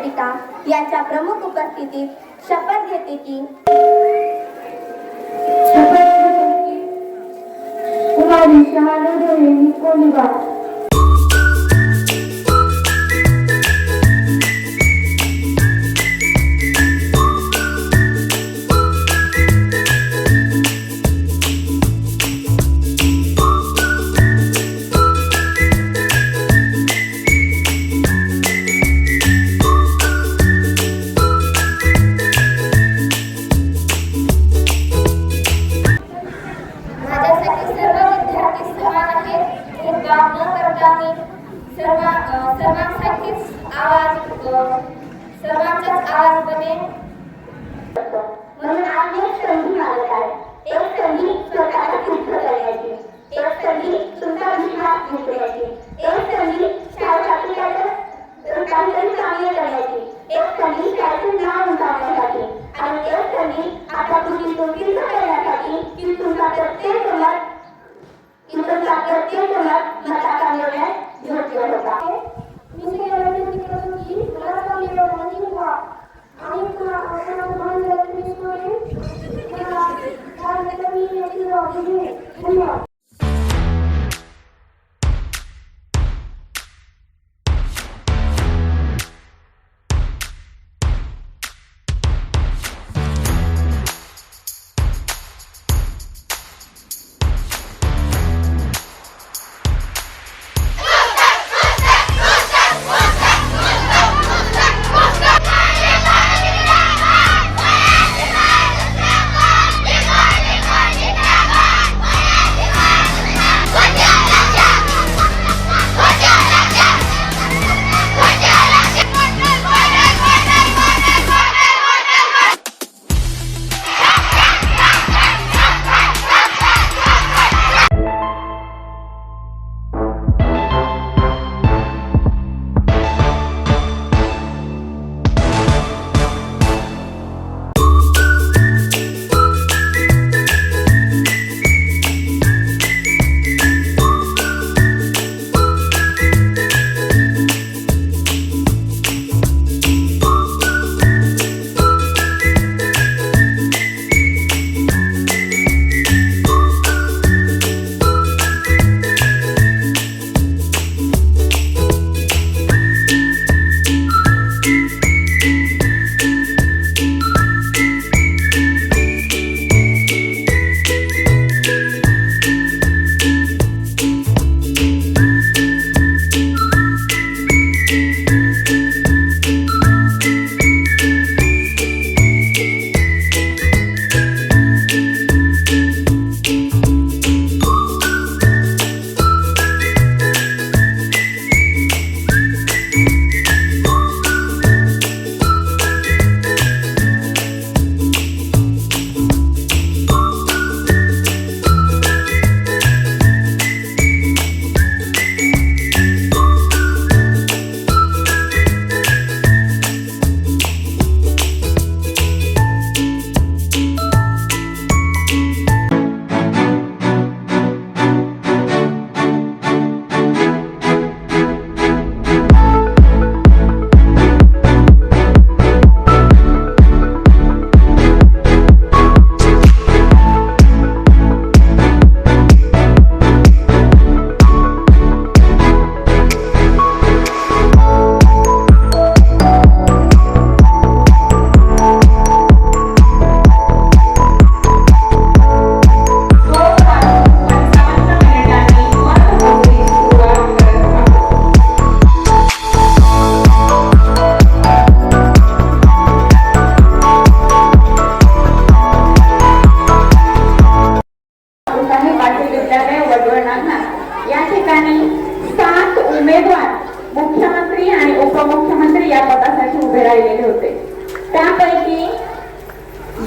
विद्यापीठा यांच्या प्रमुख उपस्थितीत शपथ घेते की कुमारी शहानूर कोलीबाग सर्वांचाच आवाज बनेल म्हणून आम्ही एक संधी मागत आहे. एक संधी स्वतःला सिद्ध करण्याची, एक संधी तुमचा विश्वास जिंकण्याची, एक संधी शाळेसाठी काहीतरी चांगले करण्याची, एक संधी शाळेचं नाव उंचावण्यासाठी आणि एक संधी आपल्या कृतीतून सिद्ध करण्यासाठी की तुमचा प्रत्येक मत मताचा निर्णय योग्य होता. धन्यवाद.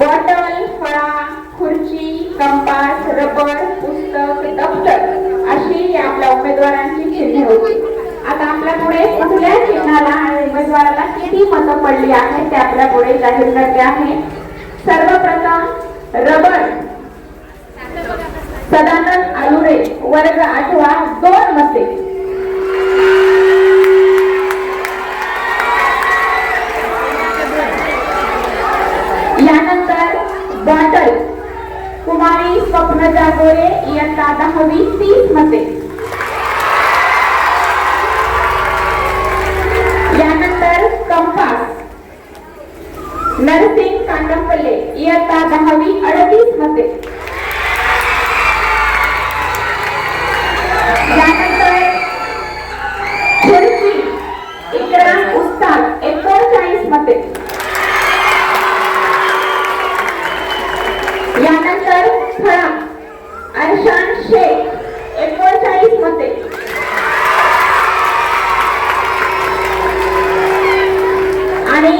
बॉटल, फळा, खुर्ची, कंपास, रबर, पुस्तक, दप्तर अशी आपल्या उमेदवारांची चिन्हे होती. आता आपल्या पुढे कुठल्या चिन्हाला आणि उमेदवाराला किती मतं पडली आहेत ते आपल्या पुढे जाहीर करते आहे. सर्वप्रथम रबर सदानंद आलुरे वर्ग 8वा 2 मते. 30 मते. यानंतर कंपास नरसिंग कांडपल्ले इयत्ता 10वी 38 मते. यानंतर खुर्ची इकरा उस्ताद 39 मते. यानंतर फळा अर्शान शेख 39 मते. आणि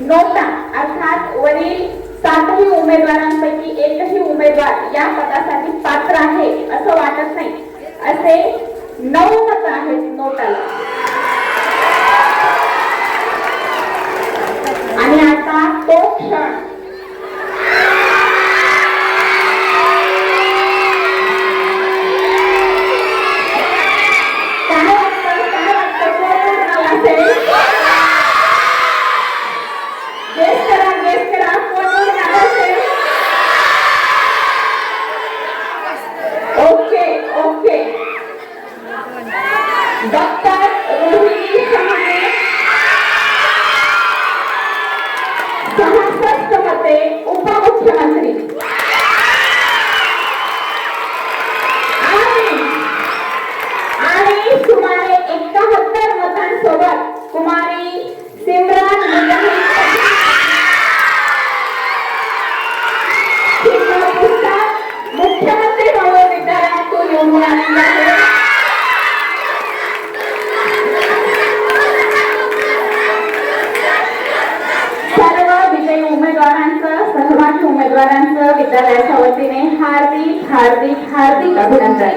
नोटा अर्थात वरील 7ही उमेदवारांपैकी एकही उमेदवार या पदासाठी पात्र आहे असं वाटत नाही, असे 9 मतं आहेत नोटाला. आणि आता तो क्षण काय वाटतं कोण नाव असेल? गेस करा कोण नाव असेल? ओके डॉक्टर रोहिणी शहाणे 66 मते उपमुख्यमंत्री. आणि सुमारे 71 मतांसोबत कुमारी सिमरन मुजाहिद मुख्यमंत्री म्हणून विद्यालयातून निवडून आलेली आहे. सर्व विजयी उमेदवारांचं सहभागी उमेदवारांचं विद्यालयाच्या वतीने हार्दिक अभिनंदन.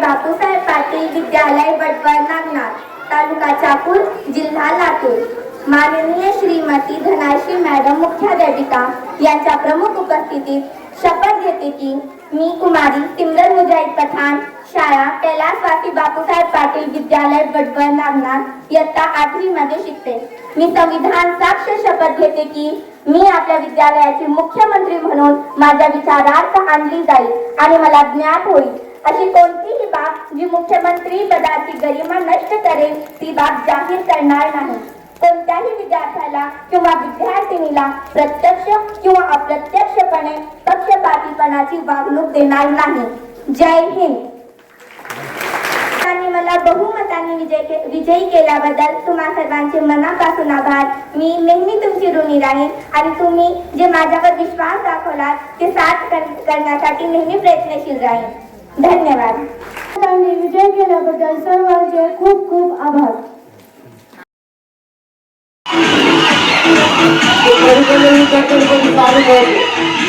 बापूसाहेब पाटील विद्यालय वडवळ नागनाथ तालुका चाकूर जिल्हा लातूर. माननीय श्रीमती धनाश्री मॅडम मुख्याध्यापिका यांच्या प्रमुख उपस्थितीत शपथ घेते की मी कुमारी सिमरन मुजाहिद पठाण शाळा कैलासवासी बापूसाहेब पाटील विद्यालय वडवळ नागनाथ इयत्ता 8वी मध्ये शिकते. मी संविधान साक्ष शपथ घेते की मी आपल्या विद्यालयाची मुख्यमंत्री म्हणून माझ्या विचारार्थ आणली जाईल आणि मला ज्ञात होईल अशी कोणतीही बाब जी मुख्यमंत्री पदाची गरिमा नष्ट करेल ती बाब जाहीर करणार नाही. कोणत्याही विद्यार्थ्याला किंवा विद्यार्थिनीला प्रत्यक्ष किंवा अप्रत्यक्षपणे पक्षपातीपणाची वागणूक देणार नाही. जय हिंद. मला बहुमताने विजयी केल्याबद्दल तुम्हा सर्वांचे मनापासून आभार. मी नेहमी तुमची ऋणी राहीन आणि तुम्ही जे माझ्यावर विश्वास दाखवलात ते साथ करण्यासाठी नेहमी प्रयत्नशील राहीन. धन्यवाद. विजय केल्याबद्दल सर्वांचे खूप खूप आभार. कधी